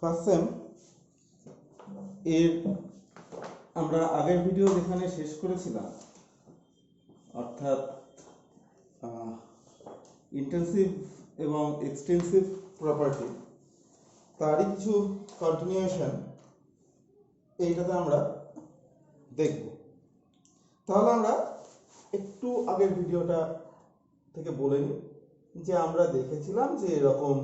First same এর আমরা আগের ভিডিও যেখানে শেষ করেছিলাম, অর্থাৎ ইন্টেন্সিভ এবং এক্সটেন্সিভ প্রপার্টি, তারই কিছু কন্টিনিউশন এইটাতে আমরা দেখব। তাহলে আমরা একটু আগের ভিডিওটা থেকে বলে নিই যে আমরা দেখেছিলাম যে এরকম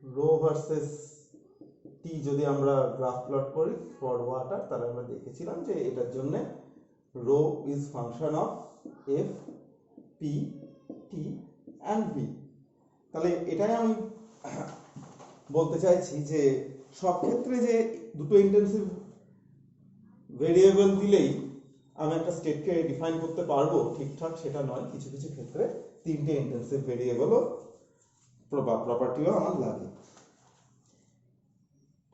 রো ভার্সেস টি যদি আমরা গ্রাফ প্লট করি ফর ওয়াটার, তাহলে আমরা দেখেছিলাম যে এটার জন্য rho is function of F, P, T and V. তাহলে এটাই আমি বলতে চাইছি যে সব ক্ষেত্রে যে দুটো ইন্টেন্সিভ ভেরিয়েবল দিলেই আমি একটা স্টেটকে ডিফাইন করতে পারবো ঠিকঠাক সেটা নয়। কিছু কিছু ক্ষেত্রে তিনটে ইন্টেন্সিভ ভেরিয়েবলও প্রপার্টিও আমার লাগে।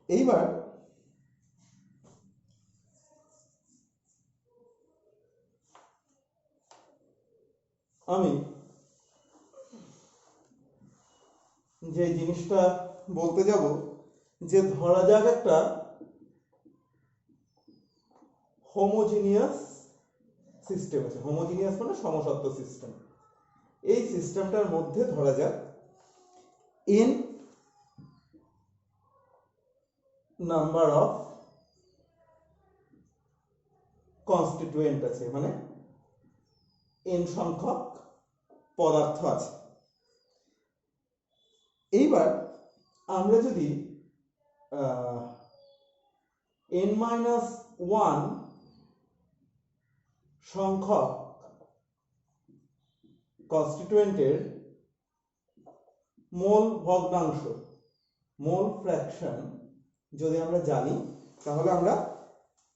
এইবার আমি যে জিনিসটা বলতে যাব যে ধরা যাক একটা হোমোজিনিয়াস সিস্টেম আছে। হোমোজিনিয়াস মানে সমসত্ব সিস্টেম। এই সিস্টেমটার মধ্যে ধরা যাক n নাম্বার অফ কনস্টিটুয়েন্ট আছে, মানে n সংখ্যক পদার্থ আছে। এইবার আমরা যদি n-1 সংখ্যক কনস্টিটুয়েন্টের মোল ভগ্নাংশ, মোল ফ্র্যাকশন যদি আমরা জানি, তাহলে আমরা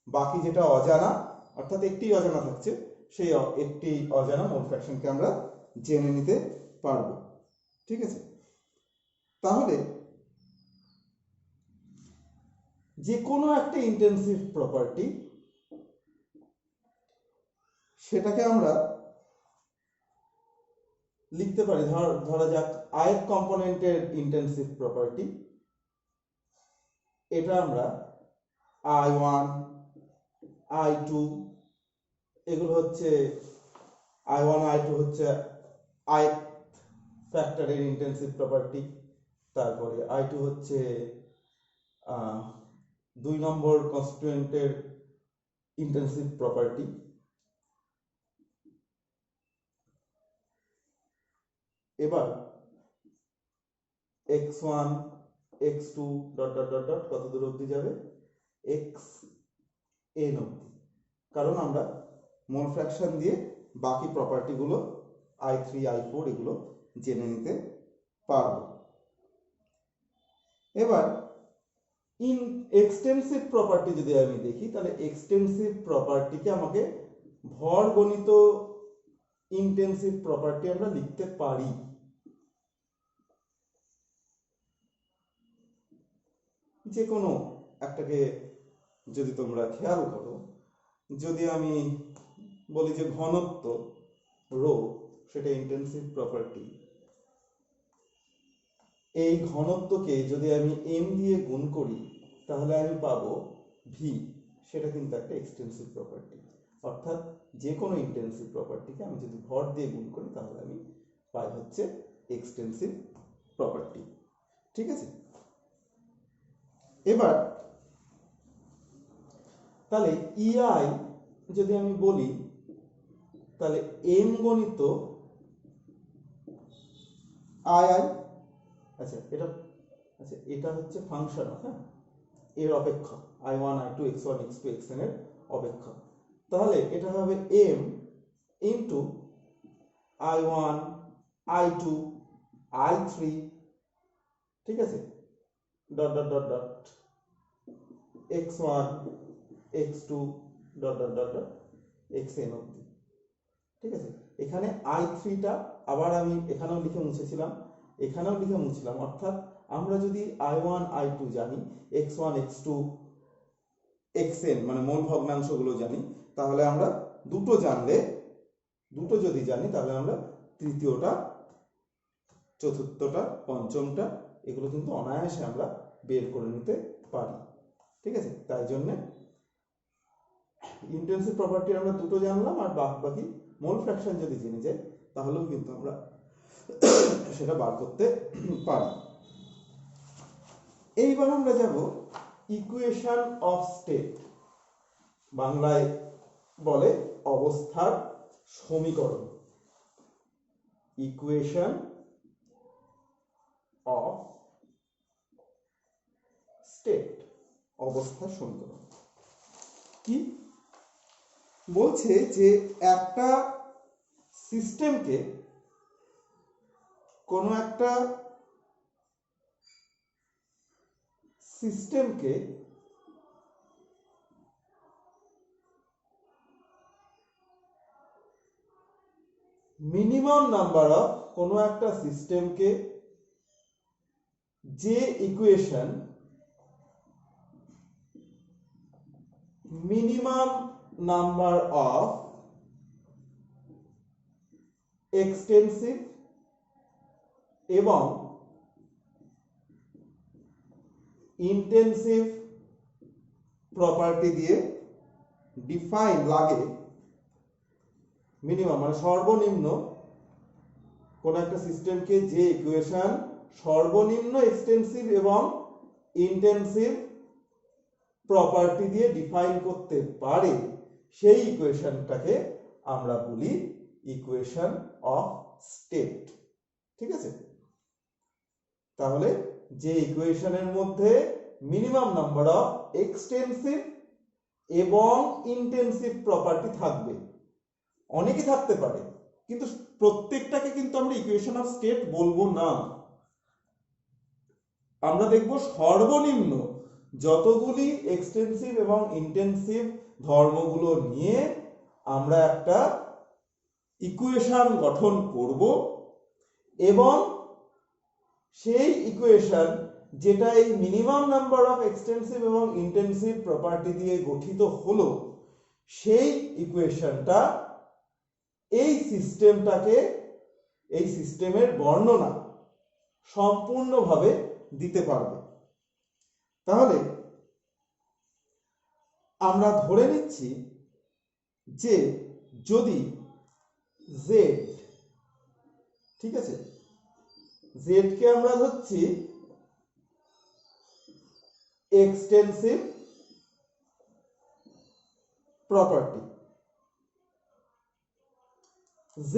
বাকি যেটা অজানা, অর্থাৎ একটি অজানা থাকছে, সেই একটি অজানা মোল ফ্র্যাকশনকে আমরা জেনে নিতে পারবো। ঠিক আছে? তাহলে যে কোনো একটা ইন্টেন্সিভ প্রপার্টি, সেটাকে আমরা লিখতে পারি, ধরা যাক ith কম্পোনেন্টের ইন্টেন্সিভ প্রপার্টি। এটা আমরা i1, i2 এগুলো হচ্ছে i1 i2 হচ্ছে ith ফ্যাক্টরের ইন্টেন্সিভ প্রপার্টি। তারপরে i2 হচ্ছে 2 নম্বর কনস্টিটুয়েন্টের ইন্টেন্সিভ প্রপার্টি। এবার x1 x2 dot dot dot dot কত দূর অবধি যাবে, xn অবধি, কারণ আমরা মোল ফ্র্যাকশন দিয়ে বাকি প্রপার্টিগুলো i3 i4 এগুলো জেনে নিতে পারব। এবার ইন এক্সটেন্সিভ প্রপার্টি যদি আমি দেখি, তাহলে এক্সটেন্সিভ প্রপার্টিকে আমাকে ভর গণিত ইন্টেন্সিভ প্রপার্টি আমরা লিখতে পারি। যে কোনো একটাকে যদি তোমরা খেয়াল করো, যদি আমি বলি যে ঘনত্ব রো, সেটা ইন্টেন্সিভ প্রপার্টি, এই ঘনত্বকে যদি আমি m দিয়ে গুণ করি তাহলে আমি পাবো v, সেটা কিন্তু একটা এক্সটেন্সিভ প্রপার্টি। অর্থাৎ যে কোনো ইন্টেন্সিভ প্রপার্টিকে আমি যদি ভর দিয়ে গুণ করি তাহলে আমি পাই হচ্ছে এক্সটেন্সিভ প্রপার্টি। ঠিক আছে? এবার তাহলে ei যদি আমি বলি, তাহলে m গণিত i। আচ্ছা এটা হচ্ছে ফাংশন, হ্যাঁ, এর অপেক্ষক i1 i2 x1 x2 xn এর অপেক্ষক। তাহলে এটা হবে m into i1 i2 i3, ঠিক আছে, dot dot dot dot x1 x2 dot dot dot dot xn অবধি। ঠিক আছে? এখানে i3টা আবার আমি এখানেও লিখে মুছেছিলাম, এখানেও লিখে মুছলাম। অর্থাৎ আমরা যদি i1 i2 জানি, x1 x2 xn মানে মোল ভগ্নাংশগুলো জানি, তাহলে আমরা দুটো যদি জানি তাহলে আমরা তৃতীয়টা চতুর্থটা, পঞ্চমটা, এগুলো কিন্তু অনায়াসে আমরা বের করে নিতে পারি। ঠিক আছে, তাই জন্যে ইন্টেন্সিভ প্রপার্টি আমরা দুটো জানলাম, আর বাকি মোল ফ্র্যাকশন যদি জেনে যাই তাহলেও কিন্তু আমরা সেটা বার করতে পারি। এইবার আমরা যাব ইকুয়েশন অফ স্টেট, বাংলায় বলে অবস্থার সমীকরণ। ইকুয়েশন অফ স্টেট, অবস্থার সমীকরণ কি বলছে? যে একটা সিস্টেমকে, কোনো একটা সিস্টেমকে মিনিমাম নাম্বার অফ, কোনো একটা সিস্টেমকে যে equation minimum number of extensive এবং ইন্টেন্সিভ প্রপার্টি দিয়ে ডিফাইন লাগে, মিনিমাম মানে সর্বনিম্ন, কোন একটা সিস্টেমকে যে ইকুয়েশন সর্বনিম্ন এক্সটেন্সিভ এবং ইন্টেন্সিভ প্রপার্টি দিয়ে ডিফাইন করতে পারে, সেই ইকুয়েশনটাকে আমরা বলি ইকুয়েশন অফ স্টেট। ঠিক আছে, তাহলে যে ইকুয়েশনের মধ্যে মিনিমাম নাম্বার অফ এক্সটেন্সিভ এবং ইন্টেন্সিভ প্রপার্টি থাকবে, অনেকে থাকতে পারে, কিন্তু প্রত্যেকটাকে কিন্তু আমরা ইকুয়েশন অফ স্টেট বলবো না। আমরা দেখব সর্বনিম্ন যতগুলি এক্সটেন্সিভ এবং ইন্টেন্সিভ ধর্মগুলো নিয়ে আমরা একটা ইকুয়েশন গঠন করব, এবং সেই ইকুয়েশন যেটা এই মিনিমাম নাম্বার অফ এক্সটেন্সিভ এবং ইন্টেন্সিভ প্রপার্টি দিয়ে গঠিত হলো, সেই ইকুয়েশনটা এই সিস্টেমটাকে, এই সিস্টেমের বর্ণনা সম্পূর্ণভাবে দিতে পারবে। তাহলে আমরা ধরে নিচ্ছি যে যদি z, ঠিক আছে, z কে আমরা ধরছি এক্সটেন্সিভ প্রপার্টি, z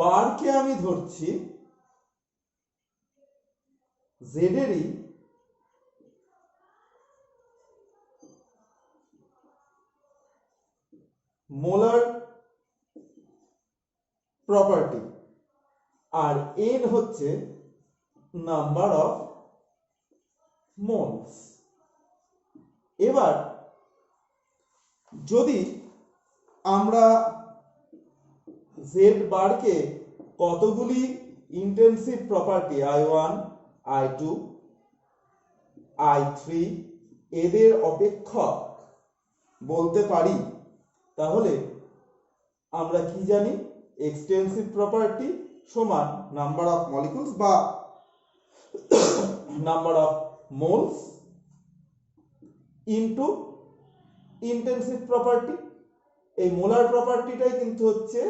বার কে আমি ধরছি z এরই মোলার প্রপার্টি, আর n হচ্ছে নাম্বার অফ মোলস। এবার যদি আমরা z বারকে কতগুলি intensive property i1, i2, i3 এদের অপেক্ষক বলতে পারি, তাহলে আমরা কি জানি? এক্সটেন্সিভ প্রপার্টি সমান নাম্বার অফ মলিকুলস বা number of moles into intensive property. এই মোলার প্রপার্টিটাই কিন্তু হচ্ছে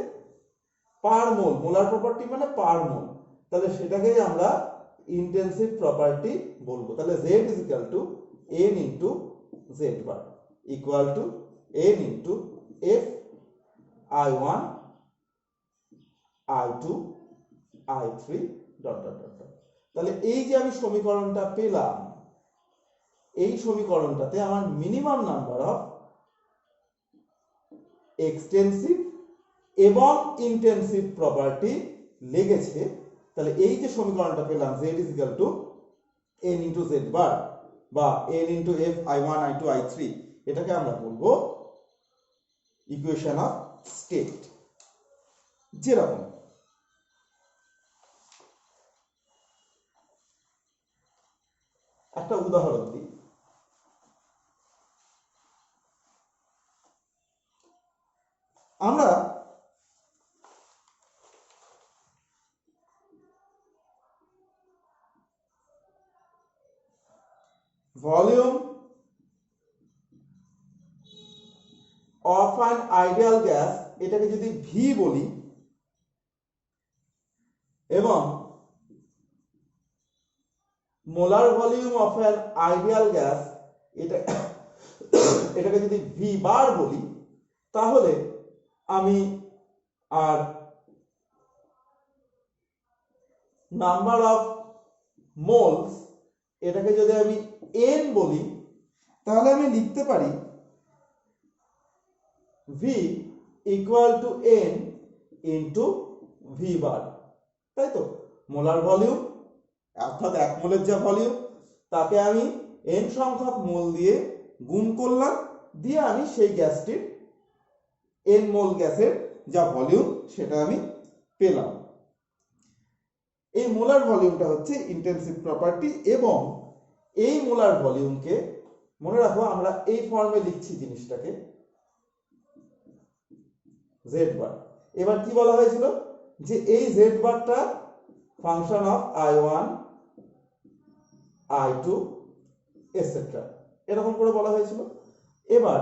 পার মোল, মোলার প্রপার্টি মানে পার মোল, তাহলে সেটাকেই আমরা ইন্টেন্সিভ প্রপার্টি বলবো। তাহলে z is equal to n into z bar equal to n into f i1, i2, i3 dot dot dot. তাহলে এই যে আমি সমীকরণটা পেলাম, এই সমীকরণটাতে আমার মিনিমাম নাম্বার অফ এক্সটেন্সিভ এবং ইন্টেন্সিভ প্রপার্টি লেগেছে। তাহলে এই যে সমীকরণটা পেলাম z is equal to n into z bar বা n into f i1, i2, i3, এটাকে আমরা বলবো ইকুয়েশন অফ স্টেট। যেরকম একটা উদাহরণ দিই, আমরা volume of an ideal gas, এটাকে যদি ভি বলি, এবং molar volume of an ideal gas এটাকে যদি ভি বার বলি, তাহলে আমি আর নাম্বার অফ মোলস এটাকে যদি আমি এন বলি, তাহলে আমি লিখতে পারি V equal to N into V বার, তাই তো? মোলার ভলিউম অর্থাৎ এক মোলের যা ভলিউম, তাকে আমি এন সংখ্যক মোল দিয়ে গুণ করলাম, দিয়ে আমি সেই গ্যাসটির এন মোল গ্যাসের যা ভলিউম সেটা আমি পেলাম। এই মোলার ভলিউমটা হচ্ছে ইন্টেনসিভ প্রপার্টি, এবং এই মোলার ভলিউমকে মনে রাখো আমরা এই ফর্মে লিখছি জিনিসটাকে জেড বার। এবার কি বলা হয়েছিল যে এই জেড বারটা function of I1 I2 etcetera, এরকম করে বলা হয়েছিল। এবার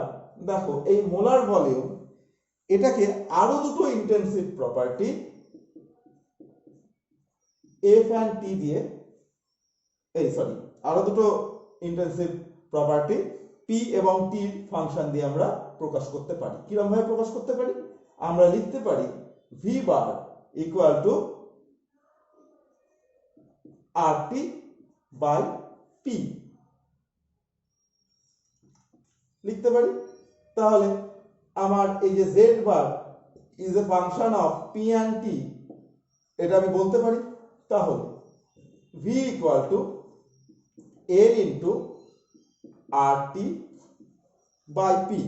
দেখো এই মোলার ভলিউম এটাকে আরো দুটো ইন্টেনসিভ প্রপার্টি এফ অ্যান্ড টি দিয়ে, আরো দুটো ইন্টেনসিভ প্রপার্টি পি এবং টি ফাংশন দিয়ে আমরা প্রকাশ করতে পারি। কিরকম ভাবে প্রকাশ করতে পারি? আমরা লিখতে পারি V bar equal to R T by P লিখতে পারি। তাহলে আমার এই যে Z bar is a function of P and T, এটা আমি বলতে পারি। তাহলে V equal to N into R T by P.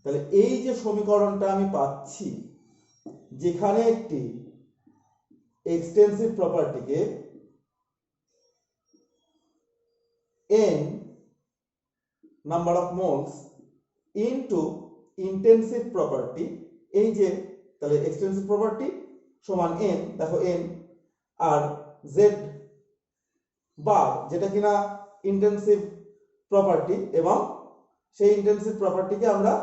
তাহলে এই যে সমীকরণটা আমি পাচ্ছি, যেখানে একটি এক্সটেন্সিভ প্রপার্টিকে n number of moles into intensive property, এই যে তাহলে এক্সটেন্সিভ প্রপার্টি সমান n, দেখো n, আর জেড বার যেটা কিনা ইন্টেনসিভ প্রপার্টি, এবং সেই ইন্টেনসিভ প্রপার্টিকে আমরা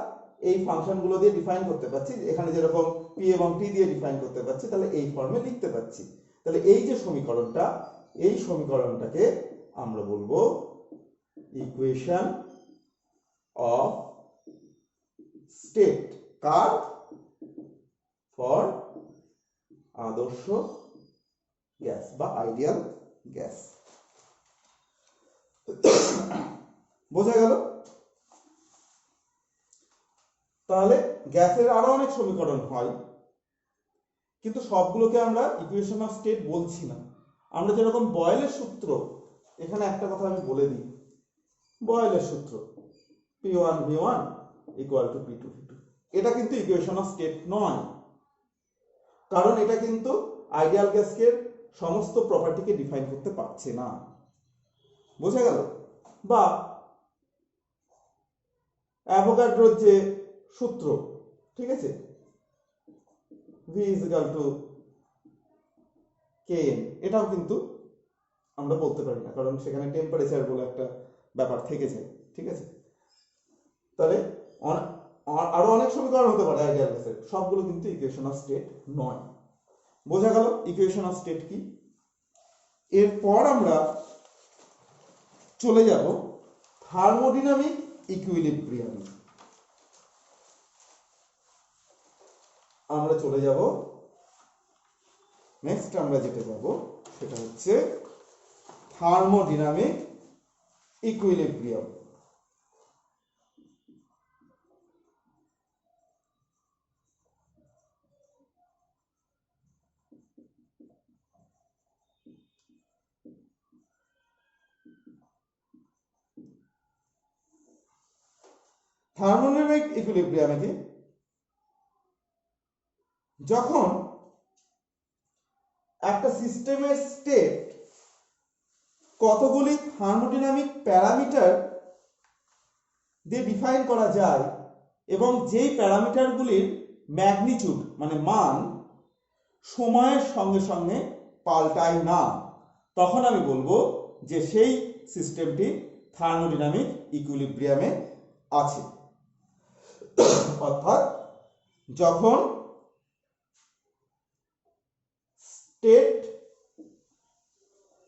এই ফাংশনগুলো দিয়ে ডিফাইন করতে পারছি, এখানে যেরকম পি এবং টি দিয়ে ডিফাইন করতে পারছি, তাহলে এই ফর্মে লিখতে পারছি। তাহলে এই যে সমীকরণটা, এই সমীকরণটাকে আমরা বলবো equation of state car for আদর্শ গ্যাস বা আইডিয়াল গ্যাস। বোঝা গেল? তাহলে গ্যাসের আরো অনেক সমীকরণ হয়, কিন্তু সবগুলোকে আমরা ইকুয়েশন অফ স্টেট বলছি না। আমরা যেরকম বয়েলের সূত্র, এখানে একটা কথা আমি বলে দিই, বয়েলের সূত্র P1 V1 equal to P2 V2, এটা কিন্তু ইকুয়েশন অফ স্টেট নয়, কারণ এটা কিন্তু আইডিয়াল গ্যাসের সমস্ত প্রপার্টিকে ডিফাইন করতে পারছে না। বোঝা গেল? বা অ্যাভোগাড্রোর যে সূত্র, ঠিক আছে, V is equal to Kn, এটাও কিন্তু আমরা বলতে পারি না, কারণ সেখানে টেম্পারেচার বলে একটা ব্যাপার থেকে যায়। ঠিক আছে? তাহলে আরো অনেক সমীকরণ হতে পারে আইডিয়াল গ্যাসের, সবগুলো কিন্তু ইকুয়েশন অফ স্টেট নয়। বোঝা গেল ইকুয়েশন অফ স্টেট কি? এরপর আমরা চলে যাব থার্মোডাইনামিক ইকুইলিব্রিয়ামে। আমরা চলে যাব নেক্সট, আমরা যেটা যাব সেটা হচ্ছে থার্মোডাইনামিক ইকুইলিব্রিয়াম। থার্মোডাইনামিক ইকুইলিব্রিয়ামে কি, যখন একটা সিস্টেমের স্টেট কতগুলি থার্মোডাইনামিক প্যারামিটার দিয়ে ডিফাইন করা যায়, এবং যেই প্যারামিটারগুলির ম্যাগনিটিউড মানে মান সময়ের সঙ্গে সঙ্গে পাল্টায় না, তখন আমি বলবো যে সেই সিস্টেমটি থার্মোডাইনামিক ইকুইলিব্রিয়ামে আছে। অর্থাৎ যখন স্টেট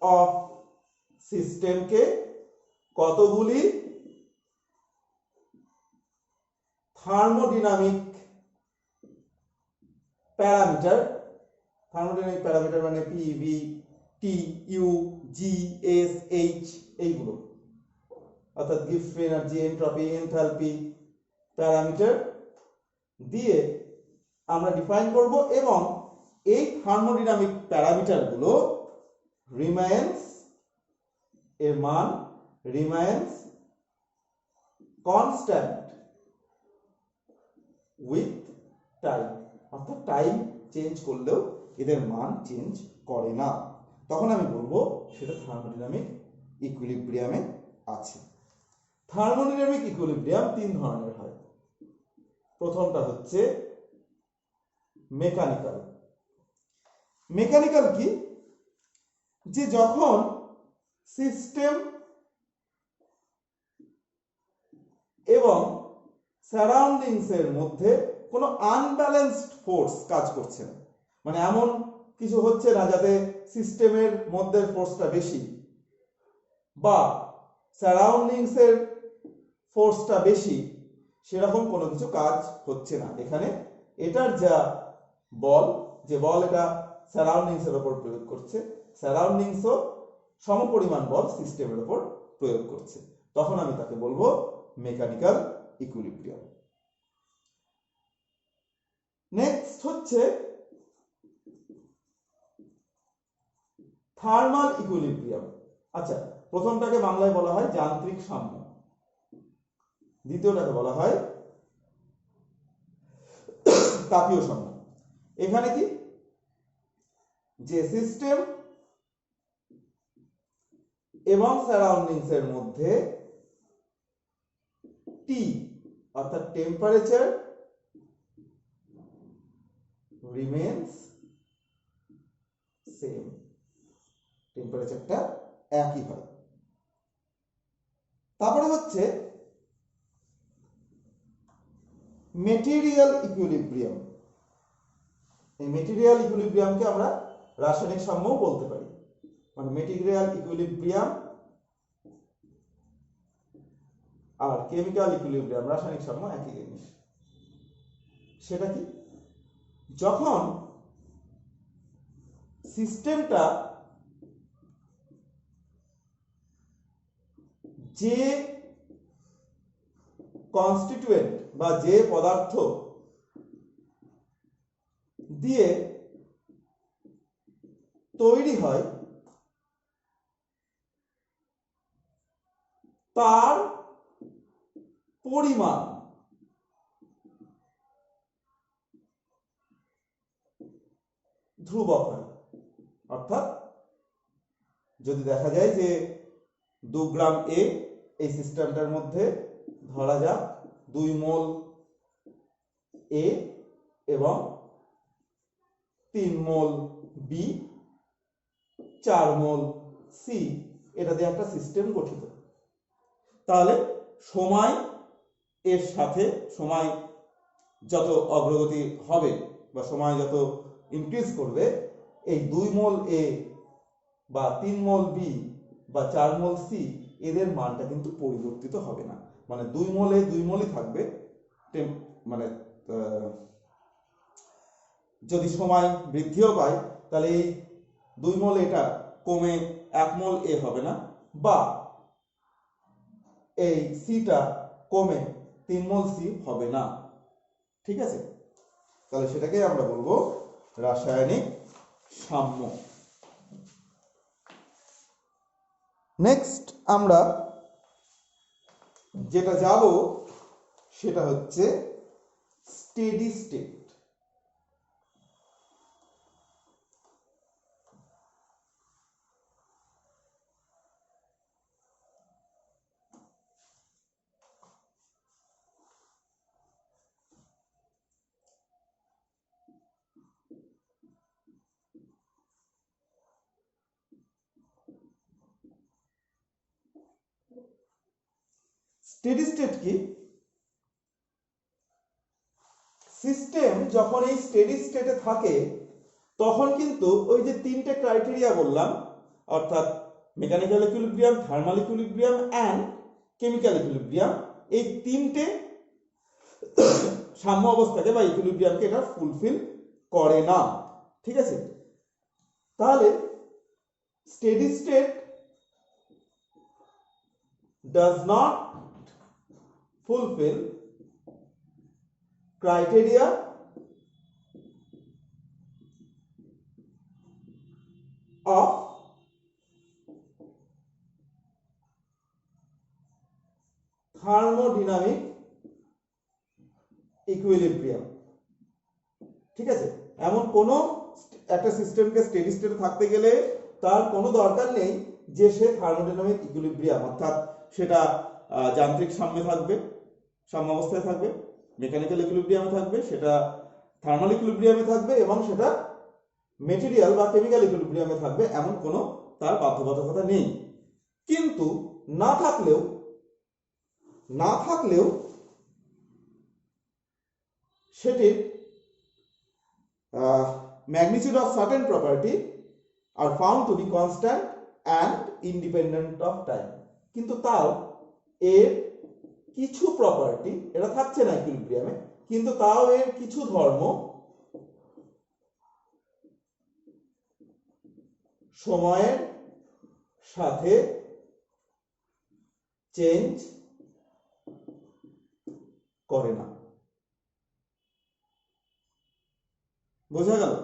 অফ সিস্টেমকে কতগুলি থার্মোডাইনামিক প্যারামিটার মানে P, V, T, U, G, S, H এইগুলো, অর্থাৎ Gibbs free energy, entropy, enthalpy parameter দিয়ে আমরা ডিফাইন করব, এবং এই থার্মোডাইনামিক প্যারামিটারগুলো রিমাইন্স এর মান রিমাইন্স কনস্ট্যান্ট উইথ টাইম, অর্থাৎ টাইম চেঞ্জ করলেও এদের মান চেঞ্জ করে না। তখন আমি বলবো সেটা থার্মোডাইনামিক ইকুইলিব্রিয়ামে আছে। থার্মোডাইনামিক ইকুইলিব্রিয়াম তিন ধরনের হয়। প্রথমটা হচ্ছে মেকানিক্যাল। মেকানিক্যাল কি? যে যখন সিস্টেম এবং সারাউন্ডিংস এর মধ্যে কোনো আনব্যালেন্সড ফোর্স কাজ করছে না, মানে এমন কিছু হচ্ছে না যাতে সিস্টেমের মধ্যে ফোর্সটা বেশি বা সারাউন্ডিংস এর ফোর্সটা বেশি, সেরকম কোনো কিছু কাজ হচ্ছে না। এখানে এটার যা বল, যে বল এটা সারাউন্ডিংস এর উপর প্রয়োগ করছে, সারাউন্ডিংসও সমপরিমাণ বল সিস্টেমের উপর প্রয়োগ করছে, তখন আমি তাকে বলবো মেকানিক্যাল ইকুইলিব্রিয়াম। নেক্সট হচ্ছে থার্মাল ইকুইলিব্রিয়াম। আচ্ছা, প্রথমটাকে বাংলায় বলা হয় যান্ত্রিক সাম্য, দ্বিতীয়টাকে বলা হয় তাপীয় সাম্য। এখানে কি, যে সিস্টেম এবং সারাউন্ডিংস এর মধ্যে টি অর্থাৎ টেম্পারেচার রিমেন্স সেম, টেম্পারেচারটা একই হয়। তারপরে হচ্ছে মেটেরিয়াল ইকুইলিব্রিয়াম। এই মেটেরিয়াল ইকুইলিব্রিয়ামকে আমরা রাসায়নিক সাম্যও বলতে পারি, মানে মেটেরিয়াল ইকুইলিব্রিয়াম আর কেমিক্যাল ইকুইলিব্রিয়াম, রাসায়নিক সাম্য একই জিনিস। সেটা কি? যখন সিস্টেমটা যে কনস্টিটিউয়েন্ট বা যে পদার্থ দিয়ে তৈরি হয় তার পরিমাণ ধ্রুবক হয়। অর্থাৎ যদি দেখা যায় যে 2 গ্রাম এ এই সিস্টেমটার মধ্যে ধরা যাক 2 মোল এ এবং 3 মোল বি, 4 মোল সি, এটা দিয়ে একটা সিস্টেম গঠিত, তাহলে সময় এর সাথে সময় যত অগ্রগতি হবে বা সময় যত ইনক্রিজ করবে, এই 2 মোল এ বা 3 মোল বি বা 4 মোল সি এদের মানটা কিন্তু পরিবর্তিত হবে না। মানে 2 মোল এ 2 মোলই থাকবে, মানে যদি সময় বৃদ্ধিও পায় তাহলে এই 2 মোল এটা কমে 1 মোল এ হবে না, বা এই সিটা কমে 3 মোল সি হবে না। ঠিক আছে, তাহলে সেটাকে আমরা বলবো রাসায়নিক সাম্য। নেক্সট আমরা যেটা যাব সেটা হচ্ছে স্টেডি স্টেট। স্টেডি স্টেট কি? সিস্টেম যখন এই স্টেডি স্টেটে থাকে তখন কিন্তু ওই যে তিনটে ক্রাইটেরিয়া বললাম, অর্থাৎ mechanical equilibrium, thermal equilibrium and chemical equilibrium, এই তিনটে সাম্য অবস্থাকে বা ইকুইলিব্রিয়ামকে এটা ফুলফিল করে না। ঠিক আছে, তাহলে steady state does not fulfill criteria of thermodynamic equilibrium। ঠিক আছে, এমন কোন একটা সিস্টেমকে স্টেডি স্টেটে থাকতে গেলে তার কোনো দরকার নেই যে সে থার্মোডাইনামিক ইকুইলিব্রিয়াম, অর্থাৎ সেটা যান্ত্রিক সাম্যে থাকবে, সাম্য অবস্থায় থাকবে, মেকানিক্যাল ইকুইলিব্রিয়ামে থাকবে, সেটা থার্মাল ইকুইলিব্রিয়ামে থাকবে এবং সেটা মেটেরিয়াল বা কেমিক্যাল ইকুইলিব্রিয়ামে থাকবে, এমন কোনো তার বাধ্যবাধকতা নেই। কিন্তু না থাকলেও সেটির magnitude of certain property are found to be constant and independent of time। কিন্তু তাও এর কিছু প্রপার্টি, এটা থাকছে না ইকুইলিব্রিয়ামে, কিন্তু তাও এর কিছু ধর্ম সময়ের সাথে চেঞ্জ করে না। বোঝা গেল?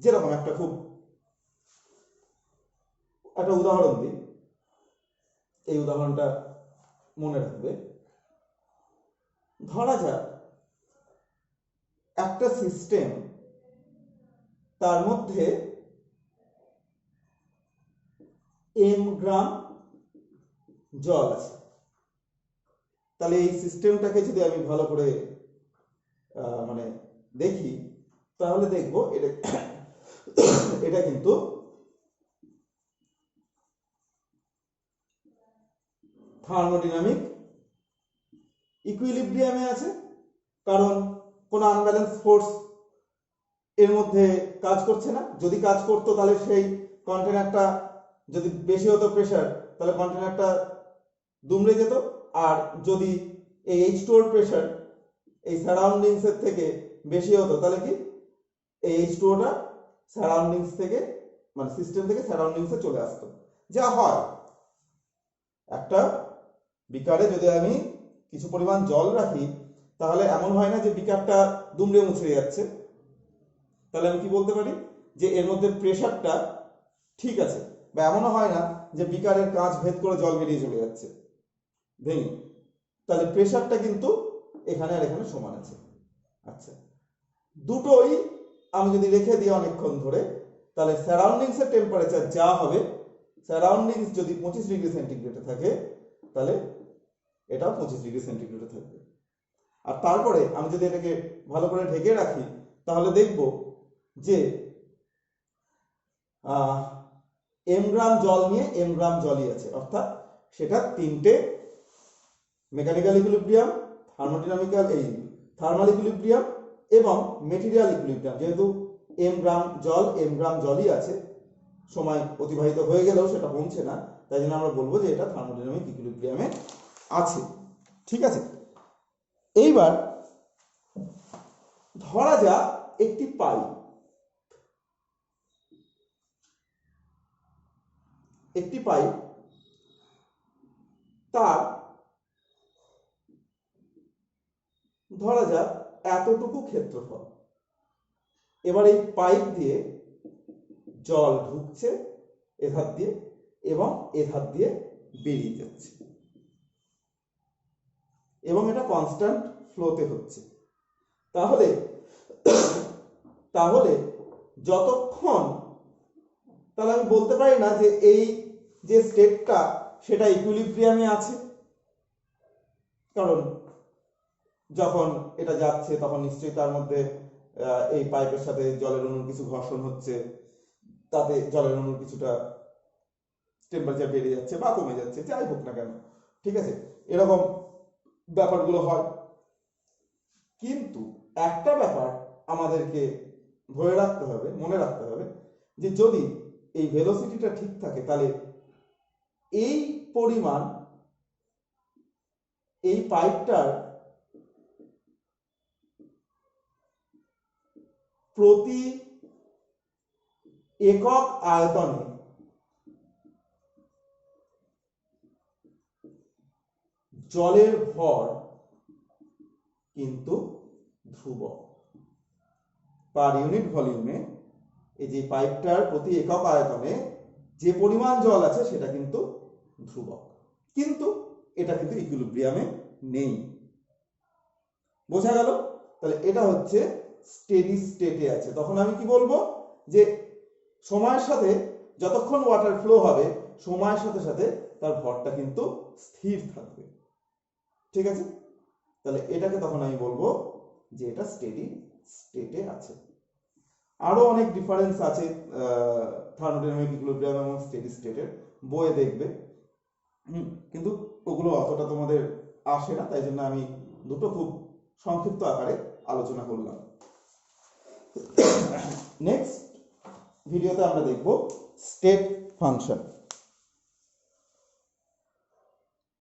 যেরকম একটা উদাহরণ দিই, এই উদাহরণটা মনে রাখবে। ধরা যাক একটা সিস্টেম, তার মধ্যে m গ্রাম জল আছে। তাহলে এই সিস্টেমটাকে যদি আমি ভালো করে মানে দেখি, তাহলে দেখবো এটা কিন্তু থার্মোডাইনামিক ইকুইলিব্রিয়ামে আছে, কারণ কোনো আনব্যালেন্স ফোর্স এর মধ্যে কাজ করছে না। যদি কাজ করতো তাহলে সেই কন্টেনারটা, যদি বেশি হতো প্রেসার, তাহলে কন্টেনারটা দুমড়ে যেত। আর যদি এই H2O প্রেসার এই সারাউন্ডিংস এর থেকে বেশি হতো, তাহলে কি এই H2Oটা সারাউন্ডিংস থেকে, মানে সিস্টেম থেকে সারাউন্ডিংসে চলে আসতো। যা হয়, একটা বিকারে যদি আমি কিছু পরিমাণ জল রাখি, তাহলে এমন হয় না যে বিকারটা দুমড়ে মুছড়ে যাচ্ছে। তাহলে আমি কি বলতে পারি যে এর মধ্যে প্রেসারটা ঠিক আছে, বা এমনও হয় না যে বিকারের কাঁচ ভেদ করে জল বেরিয়ে চলে যাচ্ছে ভেঙে। তাহলে প্রেসারটা কিন্তু এখানে আর এখানে সমান আছে। আচ্ছা, দুটোই আমি যদি রেখে দিই অনেকক্ষণ ধরে, তাহলে সারাউন্ডিংস এর টেম্পারেচার যা হবে, সারাউন্ডিংস যদি 25 ডিগ্রি সেন্টিগ্রেডে থাকে, তাহলে এটাও 25 ডিগ্রি সেন্টিগ্রেডে থাকবে। আর তারপরে আমি যদি এটাকে ভালো করে ঢেকে রাখি, তাহলে দেখব যে m গ্রাম জল নিয়ে m গ্রাম জলই আছে, অর্থাৎ সেটা তিনটে মেকানিক্যাল ইকুইলিব্রিয়াম, থার্মাল ইকুইলিব্রিয়াম এবং মেটেরিয়াল ইকুইলিব্রিয়াম। যেহেতু m গ্রাম জলই আছে, সময় অতিবাহিত হয়ে গেলেও সেটা কমছে না, তাই জন্য আমরা বলবো যে এটা থার্মোডাইনামিক ইকুইলিব্রিয়ামে আছে। ঠিক আছে, এইবার ধরা যাক একটি পাইপ, তার ধরা যাক এতটুকু ক্ষেত্রফল। এবার এই পাইপ দিয়ে জল ঢুকছে এধার দিয়ে এবং এধার দিয়ে বেরিয়ে যাচ্ছে, এবং এটা কনস্ট্যান্ট ফ্লোতে হচ্ছে। তাহলে যতক্ষণ, তাহলে আমি বলতে পারি না যে এই যে স্টেটটা সেটা ইকুইলিব্রিয়ামে আছে, কারণ যখন এটা যাচ্ছে তখন নিশ্চয়ই তার মধ্যে এই পাইপের সাথে জলের অণুর কিছু ঘর্ষণ হচ্ছে, তাতে জলের অণুর কিছুটা টেম্পারেচার বেড়ে যাচ্ছে বা কমে যাচ্ছে, যাই হোক না কেন। ঠিক আছে, এরকম ব্যাপারগুলো হয়। কিন্তু একটা ব্যাপার আমাদেরকে ধরে রাখতে হবে, মনে রাখতে হবে, যে যদি এই ভেলোসিটিটা ঠিক থাকে তাহলে এই পরিমাণ, এই পাইপটার প্রতি একক আয়তনে জলের ভর কিন্তু ধ্রুবক। পার ইউনিট ভলিউমে এই যে পাইপটার প্রতি একক আয়তনে যে পরিমাণ জল আছে সেটা কিন্তু ধ্রুবক, কিন্তু এটা কিন্তু ইকুইলিব্রিয়ামে নেই। বোঝা গেল? তাহলে এটা হচ্ছে স্টেডি স্টেটে আছে। তখন আমি কি বলবো, যে সময়ের সাথে যতক্ষণ ওয়াটার ফ্লো হবে সময়ের সাথে সাথে তার ভরটা কিন্তু স্থির থাকবে। ঠিক আছে, তাহলে এটাকে তখন আমি বলবো যে এটা স্টেডি স্টেটে আছে। আরো অনেক ডিফারেন্স আছে থার্মোডাইনামিক ইকুইলিব্রিয়াম এবং স্টেডি স্টেটের, বইয়ে দেখবে। কিন্তু ওগুলো অতটা তোমাদের আসে না, তাই জন্য আমি দুটো খুব সংক্ষিপ্ত আকারে আলোচনা করলাম। নেক্সট ভিডিওতে আমরা দেখব স্টেট ফাংশন।